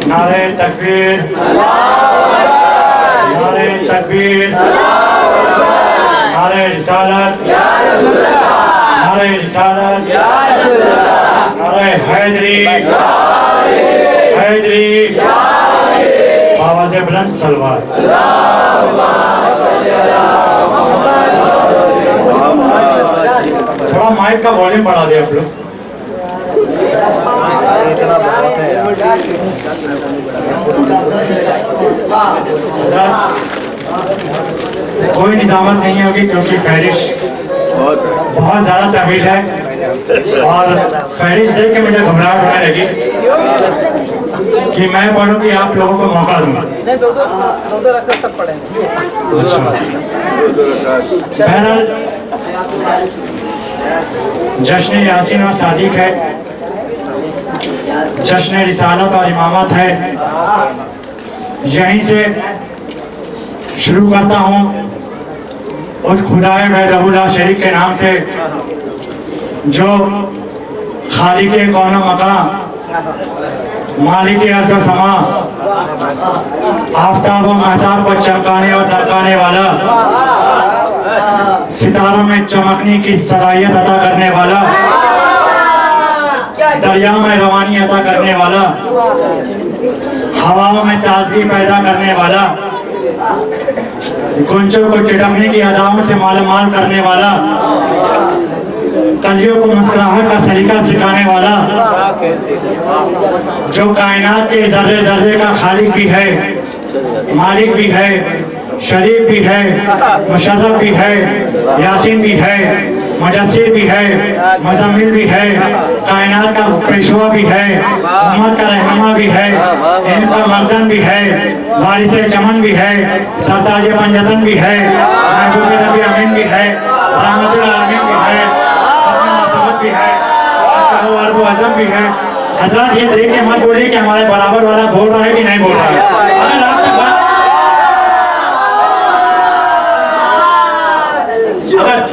नारे तकबीर, नारे तकबीर, नारे रिसालत, नारे रिसालत, नारे हैदरी, हैदरी, आवाज़ बुलंद सलवात। थोड़ा माइक का वॉल्यूम बढ़ा दे आप लोग। कोई निजामत नहीं होगी क्योंकि फहरिश बहुत ज़्यादा तवील है और फहरिश देख के मुझे घबराहट होने लगी कि मैं पढ़ूं कि आप लोगों को मौका दूंगा। बहरहाल जश्न यासीन और सादिक है, जश्न रिसालत और इमामत है। यहीं से शुरू करता हूँ उस खुदाए वहदहू ला शरीक के नाम से जो खालिक कौन मकाम, मालिक अर्ज़ व समा, आफताब व महताब को चमकाने और दरकाने वाला, सितारों में चमकने की सलाहियत अता करने वाला, दरिया में रवानी अता करने वाला, हवाओं में ताजगी पैदा करने वाला, गुंजों को चिढ़कने की अदाओं से मालामाल करने वाला, कलियों को मुस्कुराहट का सलीका सिखाने वाला, जो कायनात के जर्रे जर्रे का खालिक भी है, मालिक भी है, शरीफ भी है, मुशर्रफ भी है, यासीन भी है, मुजस्सिर भी है, मुज़म्मिल भी है, कायनात का पेशवा भी है, उम्मत का रहनुमा भी है, इनका मर्जन भी है, वारिस चमन भी है, सरताज पंजतन भी है, महबूब नबी अमीन भी है, रहमतुल आलमीन भी है, भी है, आज़म भी है। हज़रत ये देख के मत बोलिए कि हमारे बराबर वाला बोल रहा है कि नहीं बोल रहा है। अगर आप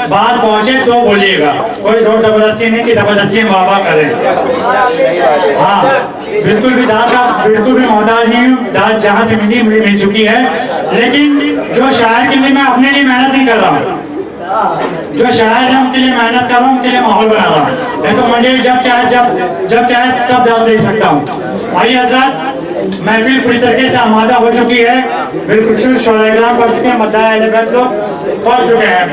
बात पहुंचे तो बोलिएगा, कोई जोर जबरदस्ती नहीं कि जबरदस्ती हम वाह करें। हाँ, बिल्कुल भी दाद का बिल्कुल भी मोहताज नहीं हूँ, दाद जहाँ से मिली मुझे मिल चुकी है। लेकिन जो शायर के लिए मैं अपने लिए मेहनत नहीं कर रहा हूँ, जो शायर है उनके लिए मेहनत कर रहा हूँ, उनके लिए माहौल बना रहा हूँ। नहीं तो मुझे जब चाहे तब दाद दे सकता हूँ। आइए हज़रात, महफिल पूरी तरीके से आमादा हो चुकी है, बिल्कुल शोराइकराम पढ़ चुके हैं, मद्दाए लोग पढ़ चुके हैं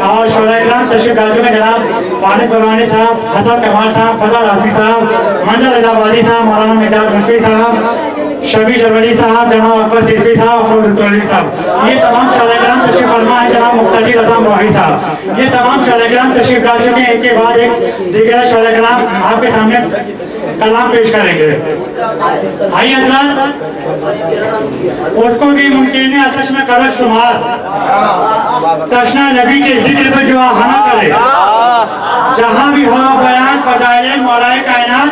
और शोराइकराम तशरीफ ला चुके हैं। जनाब फारिक बरवानी साहब, हसन कमाल साहब, फजल आजमी साहब, मंजर इलाहाबादी साहब, मौलाना मिजाज मुश्फी साहब, शबी जरवली साहब, जनाब अकबर सिद्दीकी साहब, अफरोज साहब, ये तमाम शोराइकराम तशरीफ फरमा है। जनाब मुक्तदी रज़ा मोही साहब, ये तमाम शोराइकराम तशरीफ ला चुके हैं। एक के बाद एक दीगर शोराइकराम आपके सामने कलाम पेश करेंगे। आइए हज़रात, उसको भी मुमकिन है आतिश में करत शुमार, तशना नबी के जिक्र पर जो आहाना करे, जहाँ भी हो बयान फज़ाइल मौलाए कायनात,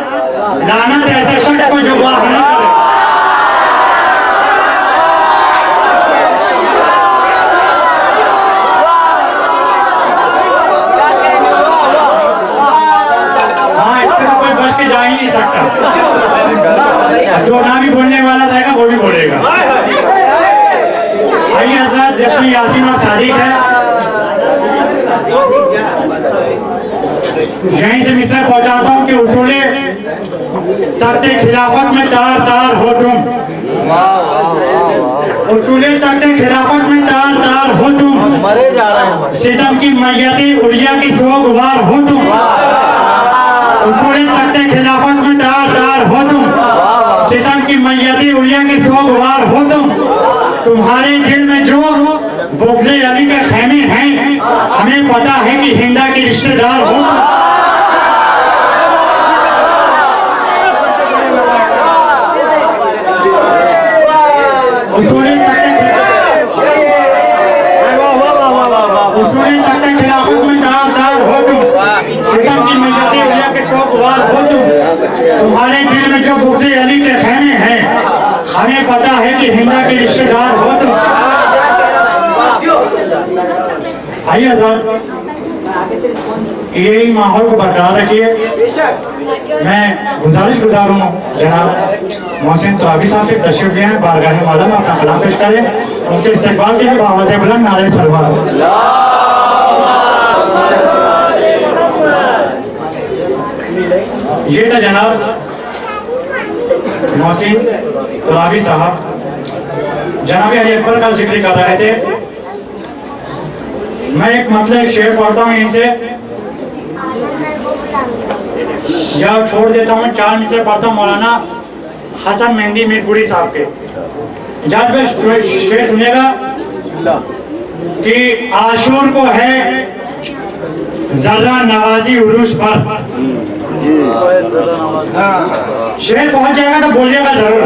लानत ऐसे शख्स को जो आहाना करे। जा ही नहीं सकता, जो ना भी बोलने वाला रहेगा वो भी बोलेगा। आइए हज़रात, जश्न यासीन और सादिक है। यहीं से मिसरा पहुंचाता हूँ कि उसूले तख्ते खिलाफत में तार तार हो तुम, उसूले तख्ते खिलाफत में तार तार हो तुम, मरे जा रहे हैं सितम की मैयती उड़िया की सोगवार हो तुम, उसूले तख्ते खिलाफत में तार तार हो तुम, सितम की मैयती उड़िया की सोगवार हो तुम। तुम्हारे दिल में जो बुग़्ज़े अली के खैमे हैं, हमें पता है कि हिंदा के रिश्तेदार हो। उसूले तख्ते खिलाफत में तार तार हो तुम, सितम की मैयती उड़िया के सोगवार हो तुम। तुम्हारे दिल में जो बुग़्ज़े अली के खैमे हैं, हमें पता है कि हिंदा के रिश्तेदार हो तुम। आइए हज़रात, यही माहौल को बरकरार रखिए। मैं गुजारिश गुजार हूँ जनाब मोहसिन तरावी साहब से तशरीफ ले आए, बारगाह मौला में अपना कलाम पेश करें। उनके इस्तेक़बाल के लिए आवाज़ बुलंद नारे सलवात। ये था जनाब मोहसिन तरावी साहब, जनाब अली अकबर का जिक्र कर रहे थे। मैं एक मतलब एक शेर पढ़ता हूँ इनसे, या छोड़ देता हूँ। 4 मिसरे पढ़ता हूँ मौलाना हसन मेहंदी मीरपुरी साहब के। जज में शेर सुनिएगा कि आशूर को है जर्रा नवाजी उरूस पर। शेर पहुंच जाएगा तो बोलिएगा जरूर।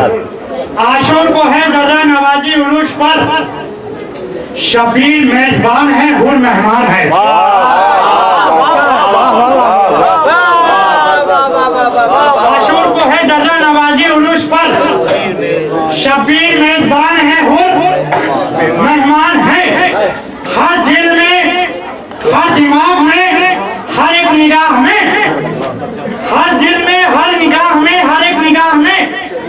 आशूर को है जर्रा नवाजी उरूस पर, शबीर मेजबान है, हुर मेहमान है। आशूर को है जर्रा नवाजी उरूस पर, शबीर मेजबान है, हुर मेहमान है। हर दिल में, हर दिमाग में, हर एक निगाह में, हर दिल में, हर निगाह में, हर एक निगाह में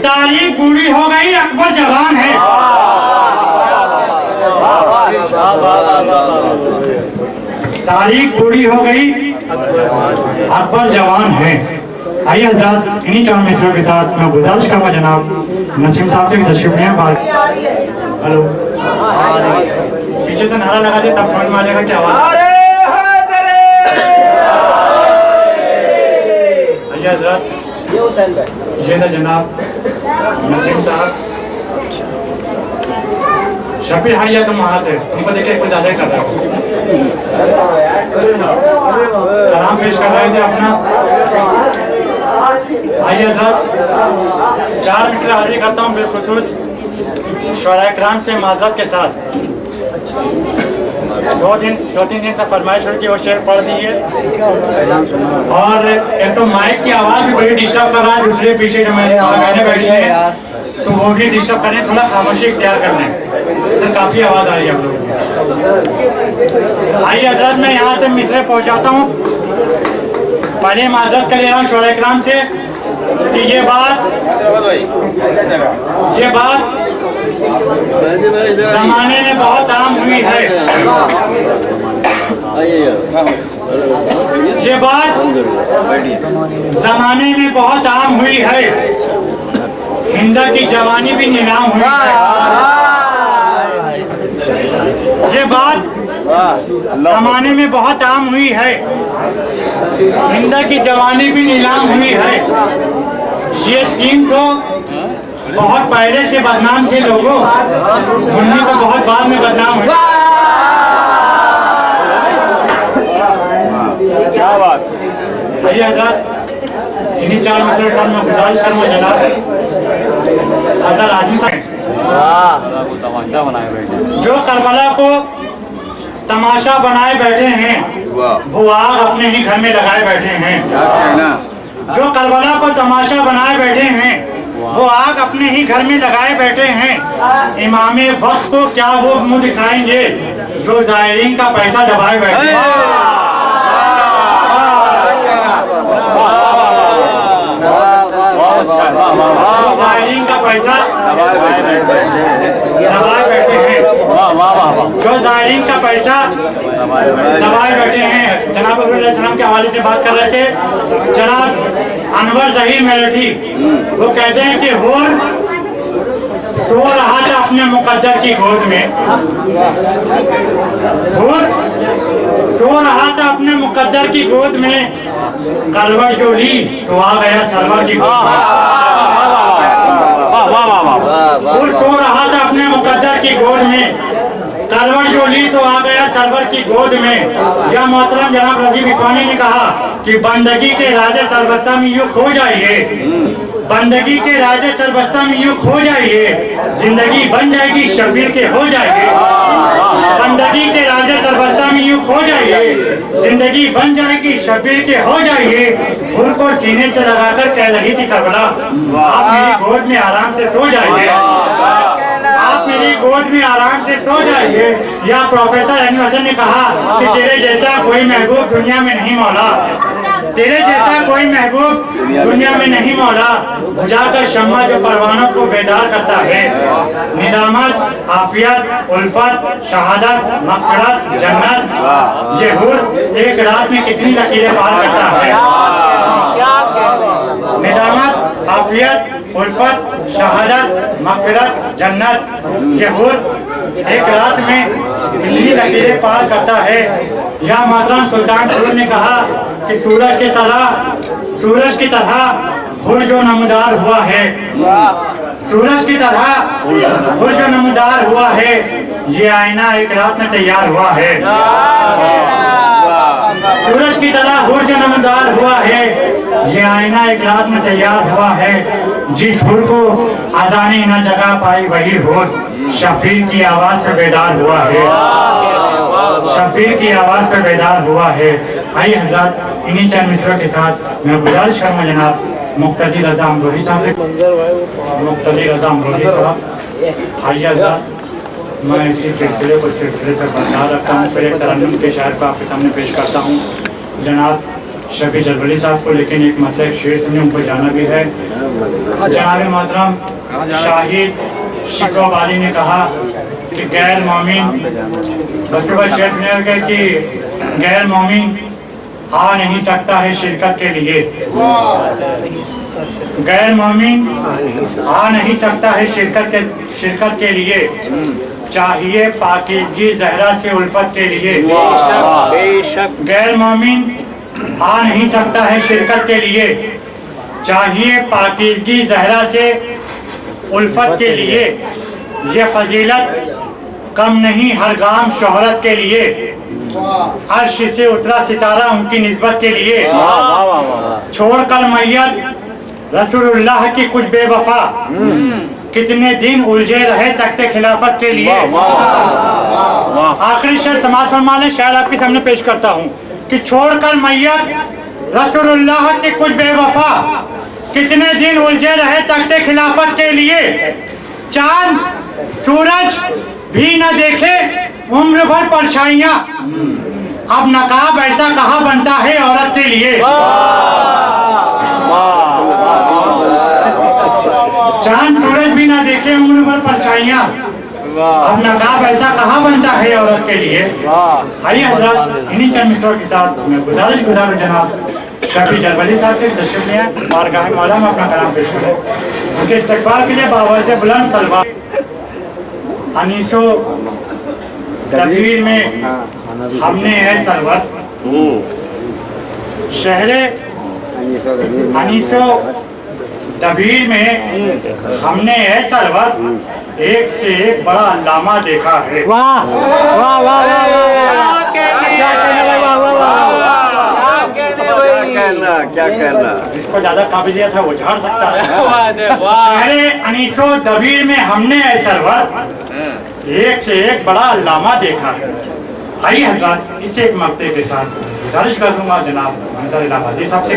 तारीख पूरी हो गई, अकबर जवान है। तारीख पूरी हो गई, अकबर जवान है। आइए हज़रात, इन्हीं 4 मिसरों के साथ मैं गुजारिश करूँगा जनाब नसीम साहब से तशरीफ लें। हेलो, पीछे से नारा लगा दे तब समझ में आ जाएगा क्या आवाज़। आइए हज़रात, ये था जनाब नसीम साहब। शबीर हाइया तुम वहाँ से, तुमको देखे कुछ ज़्यादा कर रहे हो। कलाम पेश कर रहे थे अपना। आइए हज़रात, 4 मिसरे हाजिर करता हूँ बिलखुसूस शुअरा किराम से माज़रत के साथ। 2-3 दिन से फरमाइश हुई कि वो शेर पढ़ दीजिए। और एक तो माइक की आवाज़ भी बड़ी डिस्टर्ब कर रहा है, दूसरे पीछे जो मैं बैठी है तो वो भी डिस्टर्ब करें, थोड़ा खामोशी इख्तियार कर लें, तो काफ़ी आवाज़ आ रही है हम लोग। आइए हज़रत, मैं यहाँ से मिसरे पहुँचाता हूँ। पहले माज़रत कर ले रहा हूँ शुअरा इकराम से कि ये बात ज़माने में बहुत आम हुई है। ये बात ज़माने में बहुत आम हुई है, हिंदा की जवानी भी नीलाम हुई है। ये बात ज़माने में बहुत आम हुई है, हिंदा की जवानी भी नीलाम हुई है। ये 3 तो बहुत पहले से बदनाम थे लोगों, मुन्नी तो बहुत बाद में बदनाम हुई। क्या बात। आइए हज़रात, इन्हीं 4 मिसरे के साथ मैं गुजारिश करूँगा जनाब हज़रत आजमी साहब जो करबला को तमाशा बनाए बैठे हैं, वो आग अपने ही घर में लगाए बैठे हैं। जो करबला को तमाशा बनाए बैठे हैं, वो आग अपने ही घर में लगाए बैठे हैं। इमामे वक्त को क्या वो मुंह दिखाएंगे जो ज़ायरीन का पैसा दबाए बैठे हैं। ज़ायरीन का पैसा दबाए बैठे हैं, जो ज़ायरीन का पैसा दबाए बैठे हैं। जनाब सलाम के हवाले से बात कर रहे थे जनाब अनवर ज़हीर मेरठी, वो कहते हैं कि होर सो रहा था अपने मुकद्दर की गोद में, होर सो रहा था अपने मुकद्दर की गोद में, करवट जो ली तो आ गया सरवर की गोद में। होर सो रहा था अपने मुकद्दर की गोद में, करवट जो ली तो आ गया सरवर की गोद में। या मोहतरम जनाब रज़ी बिस्वानी ने कहा कि बंदगी के राजे सरबस्ता में यूं खो जाइए, बंदगी के राजे सरबस्ता में यूं खो जाइए, जिंदगी बन जाएगी शबीर के हो जाएगी। बंदगी के राजे सरबस्ता में यूं खो जाइए, जिंदगी बन जाएगी शबीर के हो जाइए। हुर को सीने से लगाकर कह रही थी करबला, आप मेरी गोद में आराम से सो जाइए। मौज में आराम से सो जाइए। या प्रोफेसर अली हसन ने कहा कि तेरे जैसा कोई महबूब दुनिया में नहीं मौला, तेरे जैसा कोई महबूब दुनिया में नहीं मौला। बुझाकर शम्मा जो परवानों को बेदार करता है। निदामत, आफियत, उल्फत, शहादत, मग़फ़िरत, जन्नत, ये हूर एक रात में कितनी लकीरें पार करता है। निदामत, आफियत, उल्फत, शहादत, मग़फ़िरत, जन्नत, ये हूर एक रात में कितनी लकीरें पार करता है। या मोहतरम सुल्तान फरूख ने कहा कि सूरज की तरह हूर जो नमदार हुआ है, सूरज की तरह हूर जो नमदार हुआ है, ये आईना एक रात में तैयार हुआ है। सूरज की तरह हूर जो नमदार हुआ है, ये आईना एक रात में तैयार हुआ है। जिस हूर को अज़ानी न जगा पाई वही हूर शब्बीर की आवाज पे बेदार हुआ है, शब्बीर की आवाज पे बेदार हुआ है। आइए हज़रात इन्हीं चंद मिसरों के साथ मैं गुजारिश करूँगा जनाब मुक्तदी रज़ा अमरोही साहब, मुक्तदी रज़ा अमरोही साहब। आइए हज़रात मैं इसी सिलसिले से बरकरार रखता हूँ। फिर एक तरन्नुम के शायर को आपके सामने पेश करता हूँ जनाब शफी जरवली साहब को, लेकिन एक मतलब शेर से उनको जाना भी है। जनाब मोहतरम शाहिद शिकोब अली ने कहा कि गैर मोमिन बस शेर सुने गए कि गैर मोमिन आ नहीं सकता है शिरकत के लिए, गैर मोमिन आ नहीं सकता है शिरकत के लिए। चाहिए पाकीज़गी ज़हरा से उल्फत के लिए। गैर मोमिन आ नहीं सकता है शिरकत के लिए, चाहिए पाकीज़गी ज़हरा से उल्फत के लिए। ये फजीलत कम नहीं हर गाम शोहरत के लिए, अर्श से उतरा सितारा उनकी निस्बत के लिए। छोड़ कर मैयत रसूलुल्लाह की कुछ बेवफा, कितने दिन उलझे रहे तख्ते खिलाफत के लिए। आखिरी शेर समाज फरमाने शायद आपके सामने पेश करता हूँ कि छोड़कर मैयत रसूलुल्लाह की कुछ बेवफा, कितने दिन उलझे रहे तख्ते खिलाफत के लिए। चांद सूरज भी न देखे उम्र भर परछाइयाँ, अब नकाब ऐसा कहाँ बनता है औरत के लिए। चांद सूरज भी ना देखे उम्र भर परछाइयाँ, अब नकाब ऐसा कहाँ बनता है औरत के लिए। आइए हज़रात इन्हीं चंद मिसरों के साथ मैं गुजारिश गुजारूं जनाब शफी जरवली साहब से तशरीफ ले आए, बारगाह मौला में अपना कलाम पेश करें। उनके इस्तकबाल के लिए बावजूद बुलंद सलवा अनीसो दबीर में हमने है सरवत, शहरे अनीसो दबीर में हमने है सरवत, एक से एक बड़ा अल्लामा देखा है। वाह वाह वाह क्या कहना, जिसको ज्यादा काबिलियत है वो झाड़ सकता है। शहरे अनीसो दबीर में हमने है सरवत, एक से एक बड़ा अल्लामा देखा है। आइए हज़रात इसे एक मक्ते के साथ गुजारिश कर दूंगा जनाब मंजर इलाहाबादी साहब से।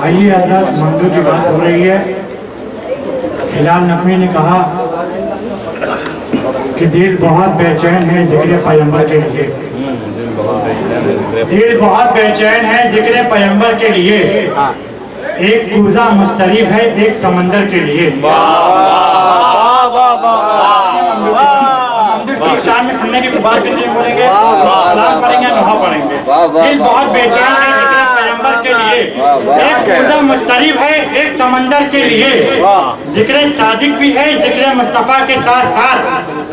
आइए हज़रात मंजूर की बात हो रही है। हिलाल नकवी ने कहा कि दिल बहुत बेचैन है जिक्र पैगंबर के लिए, दिल बहुत बेचैन है जिक्र पैगंबर के लिए। एक कूज़ा मुस्तरीब है एक समंदर के लिए। शान में सुनने की बात नहीं बोलेंगे, सलाम पढ़ेंगे, नहा पढ़ेंगे। दिल बहुत बेचैन है जिक्र पैगंबर के लिए, एक कूज़ा मुस्तरीब है एक समंदर के लिए। जिक्र सादिक भी है जिक्र मुस्तफ़ा के साथ साथ,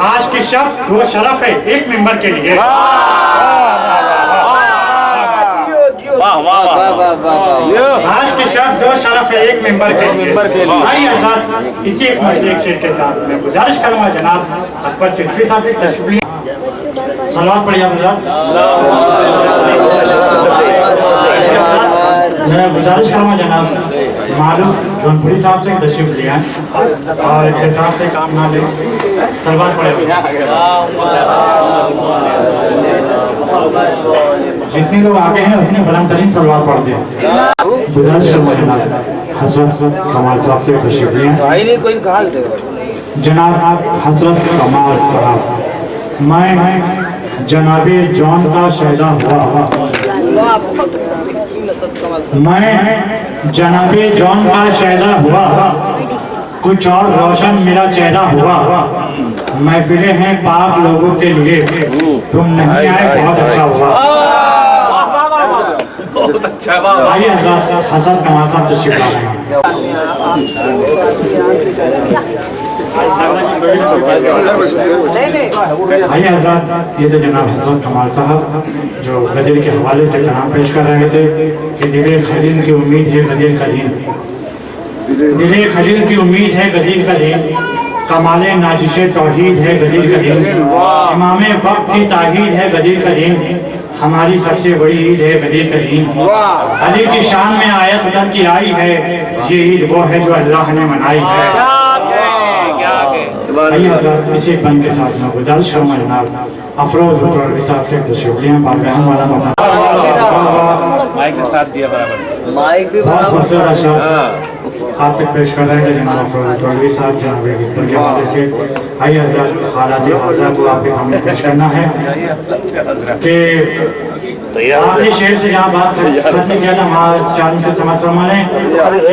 आज के शब्द दो शरफ है एक मिंबर के लिए। आज के शब्द दो शरफ है एक मेंबर के लिए। आइए हज़रात इसी एक शेर के साथ मैं गुजारिश करूँगा जनाब अकबर सिद्दीकी साहब से तशरीफ सलावत पढ़िए हज़रात। मैं गुजारिश करूँगा जनाब मारूफ जौनपुरी साहब से तशरीफ ले आए और इत्तेफाक से काम ना ले, सलावत पढ़िए। जितने लोग आगे हैं उतने बुलंद तरीन सलवार पढ़ते हैं। गुजारिश करूँगा जनाब हजरत कमाल साहब से तशरीफ लें। जनाब हजरत कमाल साहब, मैं जनाबे जॉन का शहदा हुआ, मैं जनाबे जॉन का शहदा हुआ, कुछ और रोशन मेरा चेहरा हुआ। महफिलें हैं पाक लोगों के लिए, तुम नहीं आए बहुत अच्छा हुआ। आइए हजरत कमाल साहब तशरीफ ला रहे हैं। आइए हजरत, ये तो जनाब हजरत कमाल साहब जो गदीर के हवाले से कलाम पेश कर रहे थे कि दिले खलील की उम्मीद है गदीर कलील, दिले खलील की उम्मीद है गदीर कलील, कमाले नाजिशे तौहीद है गदीर कलील, इमामे वक्त की ताहीद है गदीर कलील, हमारी सबसे बड़ी ईद है गदीर कलील। अली की शान में आयत उतर की आई है, ये ईद वो है जो अल्लाह ने मनाई है। किसी बन के साथ में गुजारिश करूँगा जनाब अफरोज साहब से शुक्रिया बारगाह वाला माइक के साथ दिया बराबर, माइक भी बहुत खूबसूरत अशर आप तक पेश कर रहे थे जनाब अफरोज साहब जनाब गिफ्टर के हवाले से। आइए हजरत हालात हाजरा को आपके सामने पेश करना है कि आपने शेर से जहाँ बात खत्म किया था वहाँ चांद से समझ फरमाने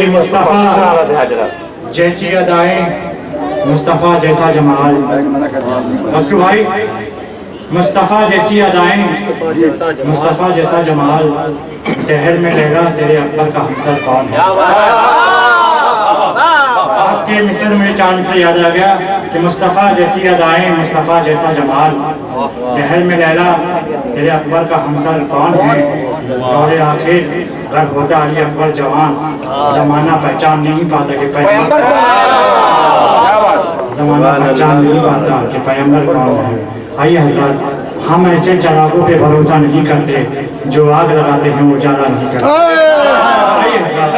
मुस्तफ़ा जैसी अदाएं, मुस्तफ़ा जैसा जमाल, बसु भाई मुस्तफ़ा जैसी अदाएं, मुस्तफ़ा जैसा जमाल, दहर में लगा तेरे अकबर का हमसर कौन है। आपके मिस्र में चांद से याद आ गया कि मुस्तफ़ा जैसी अदाएं, मुस्तफ़ा जैसा जमाल, दहर में लैला तेरे अकबर का हमसर कौन है। दौरे आखिर घर होता अली अकबर जवान, जमाना पहचान नहीं पाता कि ज़माना पहचान नहीं पाता कि पैगंबर कौन है। आइए हज़रत, हम ऐसे चरागों पे भरोसा नहीं करते जो आग लगाते हैं वो ज्यादा नहीं करते। आइए हज़रत,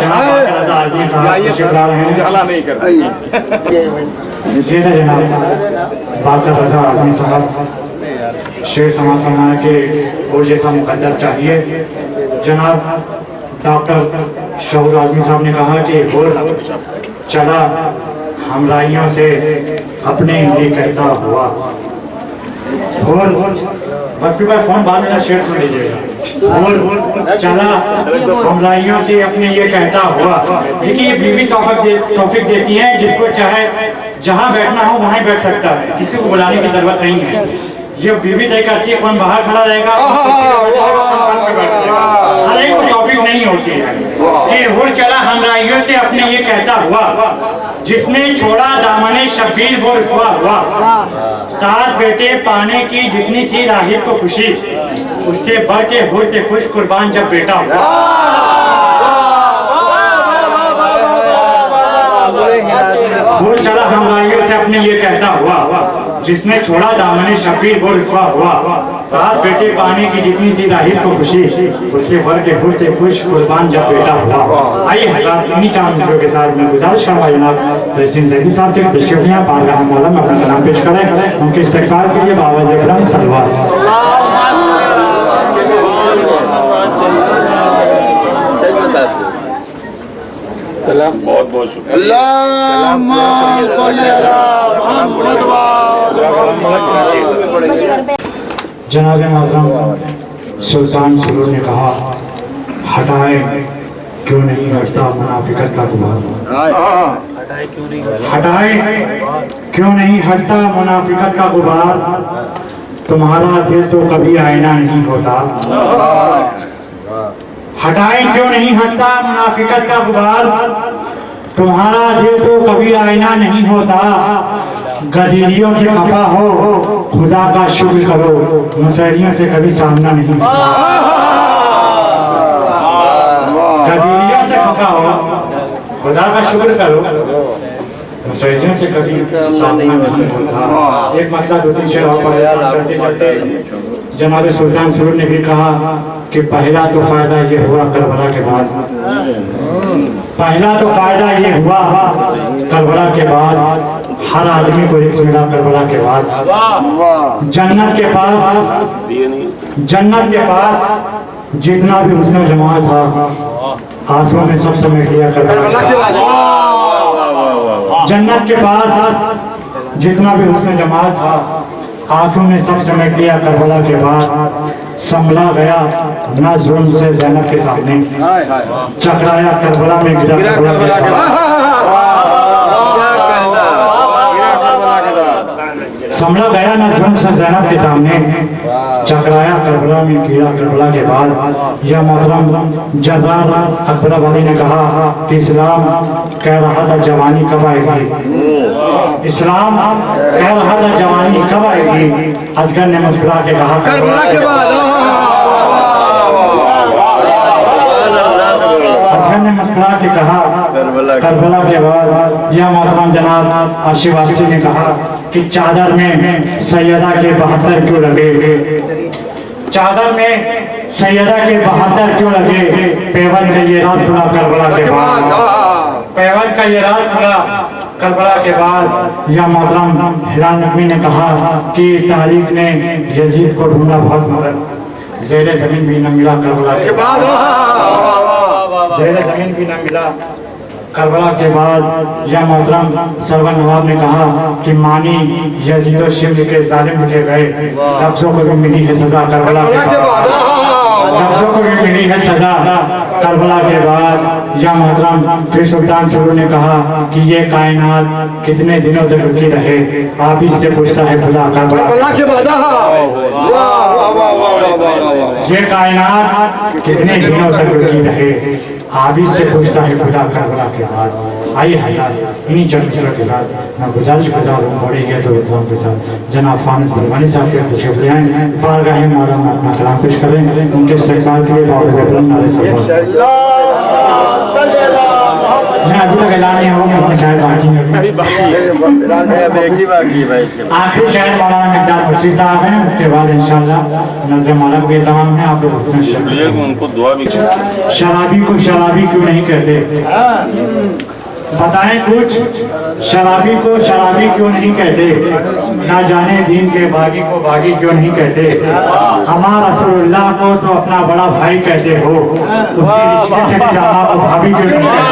जी जनाब बाकर रजा आदमी साहब शेर समाज समाज के वो जैसा मुकद्दर चाहिए। जनाब डॉक्टर शहूर आदमी साहब ने कहा कि और चला हमराइयों से अपने लिए कहता हुआ, और बस सुबह फोन बाद में शेर सुन लीजिएगा। और चला हमराइयों से अपने ये कहता हुआ। देखिए ये बीवी तौफीक देती है, जिसको चाहे जहाँ बैठना हो वहीं बैठ सकता है, किसी को बुलाने की जरूरत नहीं है। ये बीवी तय करती है कौन बाहर खड़ा रहेगा, हर एक को तौफीक नहीं होती है कि हुर चला हमराइयों से अपने ये कहता हुआ, जिसने छोड़ा दामने शब्बीर वो रुसवा हुआ। 7 बेटे पाने की जितनी थी राहिब को खुशी, उससे बढ़ के हुर थे खुश कुर्बान जब बेटा हुआ। हुर चला हमराइयों से अपने ये कहता हुआ, जिसने छोड़ा दामने शब्बीर वो रुसवा हुआ। 7 बेटे पाने की जितनी थी राहिब को खुशी, उससे भर के हुर थे खुश कुर्बान जब बेटा हुआ। आइए हज़रत, इन्हीं चांद मिसरों के साथ मैं गुजारिश करूँगा जनाब तहसीन जैदी साहब से तशरीफ लें, बारगाह मौला में अपना कलाम पेश करें। उनके इस्तक़बाल के लिए बाबा इकराम सलवात। बहुत बहुत शुक्रिया। जनाब मोहतरम सुल्तान सुरूर ने कहा, हटाए क्यों नहीं हटता मुनाफिकत का गुबार, हटाए क्यों नहीं हटता मुनाफिकत का गुबार, तुम्हारा दिल तो कभी आईना नहीं होता। हटाए क्यों नहीं हटता मुनाफिकत का गुबार, तुम्हारा दिल तो कभी आईना नहीं होता। गदीरियों से खफा हो खुदा का शुक्र करो, मुसैरियों से कभी सामना नहीं होता। गदीरियों से खफा हो खुदा का शुक्र करो, मुसैरियों से कभी सामना नहीं होता। एक मतलब 2-3 शेर और करते करते जनाब सुल्तान सुरूर ने भी कहा कि पहला तो फायदा ये हुआ करबला के बाद, पहला तो फायदा ये हुआ करबला के बाद, हर आदमी को रिस्क मिला करबला के बाद। जन्नत के पास जितना भी हुस्न जमाल था आंसुओं में सब समेट लिया करबला के बाद। जन्नत के पास जितना भी हुस्न जमाल था आंसू में सब समेट लिया करबला के बाद। संभला गया ना जुल्म से ज़ैनब के सामने, चकराया करबला में गिरा करबला के बाद। संभला गया ना जुल्म से ज़ैनब के सामने, चकराया करबला में गिरा करबला के बाद। यह मोहतरम जर्रार अकबर अली ने कहा कि इस्लाम कह रहा था जवानी कब आएगी, इस्लाम कह रहा था जवानी कब आएगी। असगर ने मुस्कुरा के कहा करबला के बाद। असगर ने मुस्कुरा के कहा करबला के बाद। यह मोहतरम जनाब आशिवासी ने कहा कि चादर में सैयदा के 72 क्यों लगे, चादर में सैयदा के 72 क्यों लगे। पेवन का ये राज खुला करबला के बाद, पेवन का ये राज खुला करबला के बाद। या मोहतरम हिलाल नकवी ने कहा कि तारीख ने यजीद को ढूंढा बहुत मगर ज़ेरे ज़मीन भी न मिला करबला के बाद, ज़ेरे ज़मीन भी न मिला करबला के बाद। या मोहतरम सरवर नवाब ने कहा कि मानी यजीद और शिव के जालिम लिखे गए लफ्ज़ों को भी मिली है सजा करबला के बाद, लफ्ज़ों को भी मिली है सजा करबला के बाद। या मोहतरम फिर सुल्तान सुरू ने कहा कि ये कायनात कितने दिनों तक रुकी रहे, आप इससे पूछता है खुदा करबला के बाद। ये कायनात कितने दिनों तक रुकी रहे, आप इससे पूछता है खुदा करबला के बाद। आइए हज़रात इन्हीं चंद मिसरों के साथ मैं गुजारिश गुजार हूँ बड़ी है तो इस्लाम के साथ जनाब फानिस बुलवानी साहब के तशरीफ ले आए बारगाह मौला में अपना कलाम पेश करें। उनके इस्तेमाल के लिए मैं अभी तक ऐलान नहीं हुआ कि शायद आखिरी शायद मौलाना मिक़दार मुर्शी साहब हैं, उसके बाद इंशाअल्लाह नजर मौला भी तमाम है। आप लोग उनको दुआ भी शराबी को शराबी क्यों नहीं कहते, बताएं कुछ। शराबी को शराबी क्यों नहीं कहते, ना जाने दीन के बागी को बागी क्यों नहीं कहते। हमारा रसूलुल्लाह को तो अपना बड़ा भाई कहते हो, उसी रिश्ते से भी अम्मा को भाभी क्यों नहीं कहते।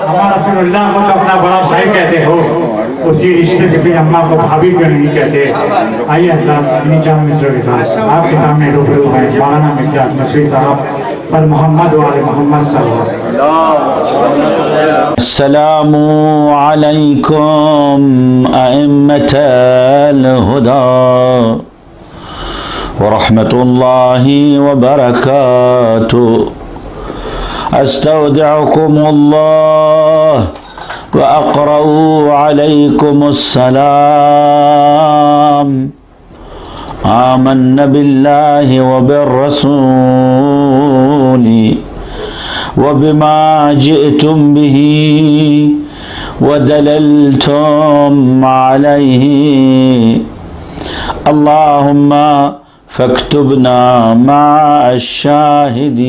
हमारा रसूलुल्लाह को तो अपना बड़ा भाई कहते हो, उसी रिश्ते से भी अम्मा को भाभी क्यों नहीं कहते। आइए हज़रात इन्हीं चंद मिसरों के साथ आपके सामने रूबरू हैं मौलाना मिक़दार मुर्शी साहब पर मोहम्मद वाले मोहम्मद अस्सलामु अलैकुम अइम्मतल हुदा व रहमतुल्लाहि व बरकातुहू। अस्तौदिउकुमुल्लाह व अक़रउ अलैकुमुस्सलाम। आमन्ना बिल्लाहि व बिर्रसूली व बिमा जिअतुम बिही व दललतुम अलैहि। अल्लाहुम्मा फक्तुबना मअश शाहिदीन।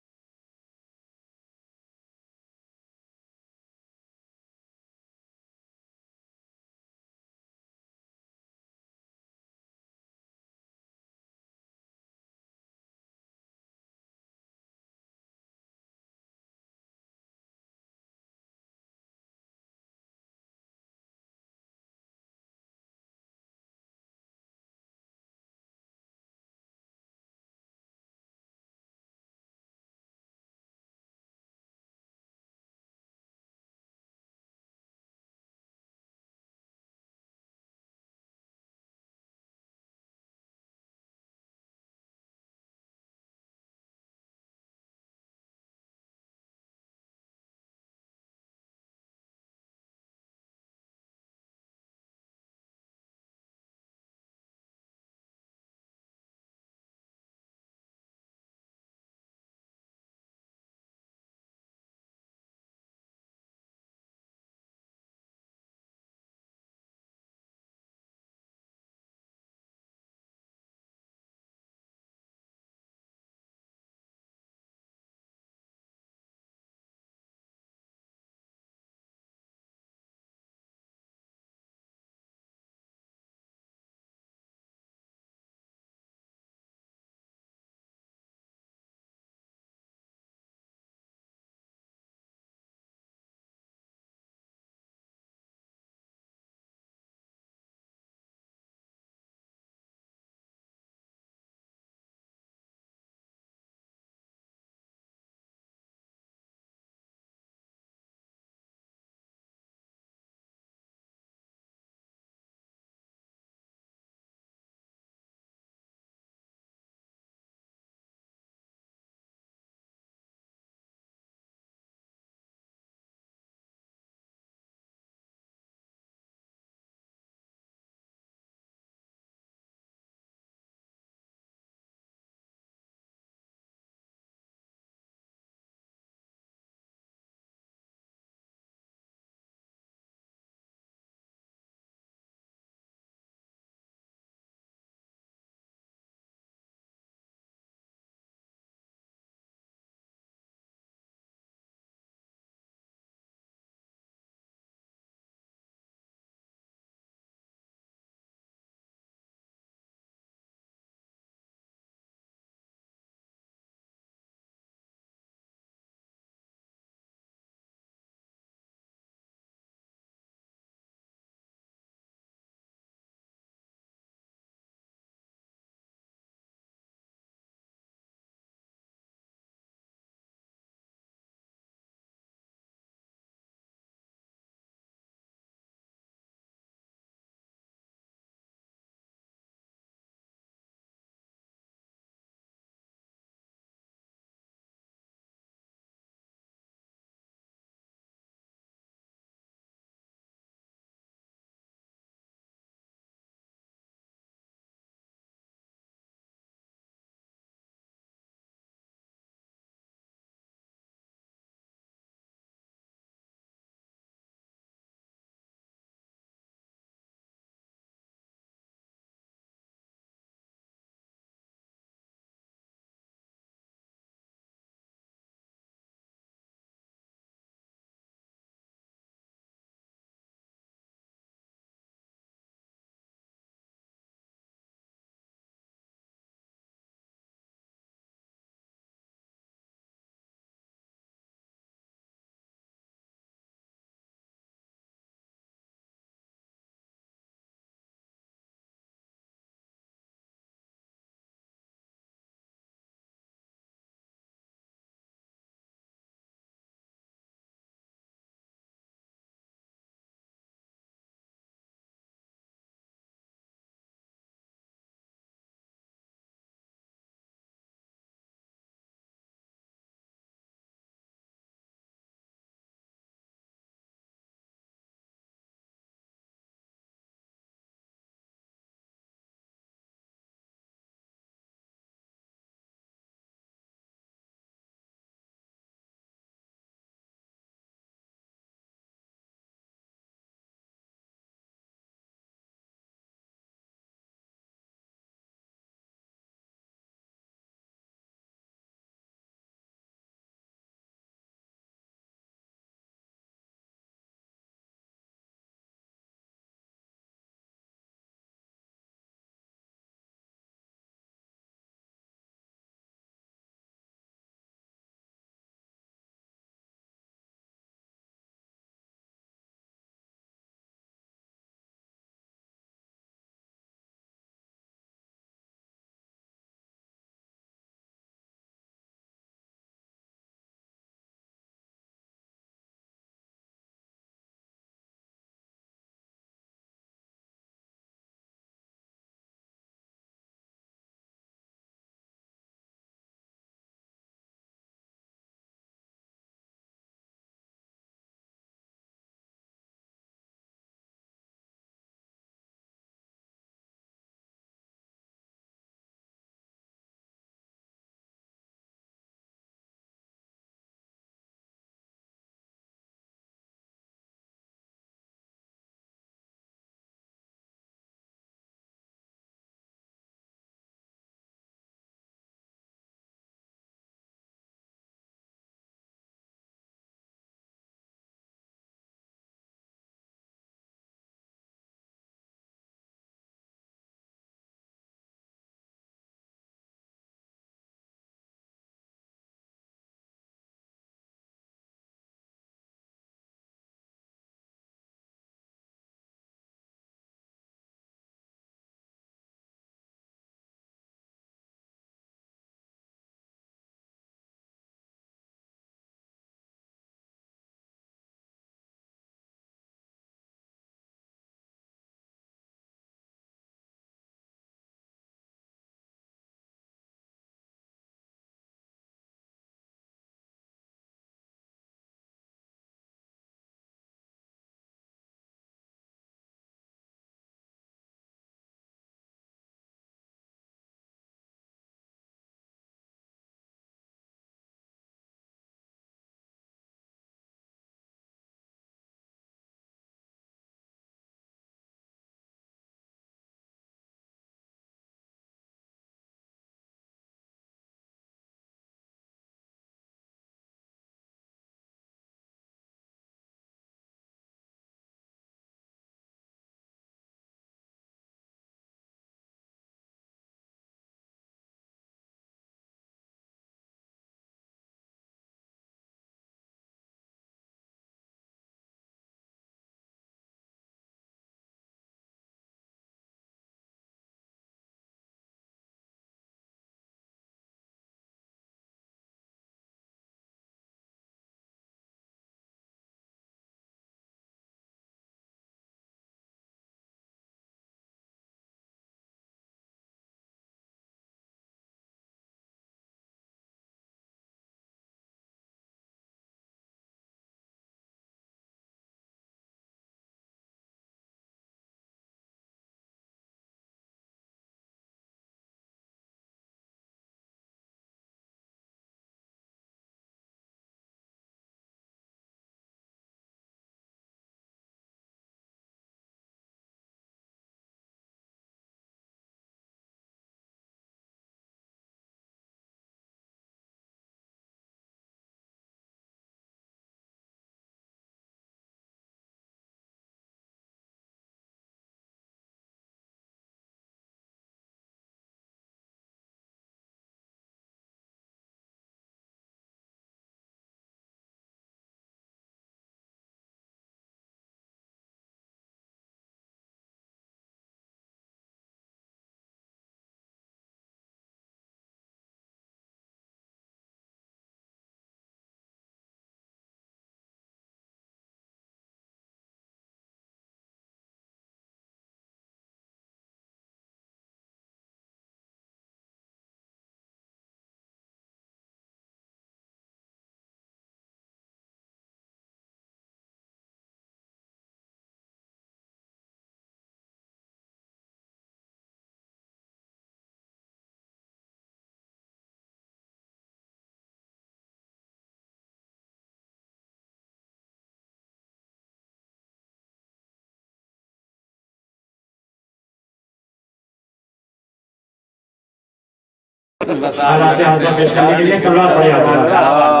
हालात हाजिर पेश करने के लिए सलावत पढ़े आप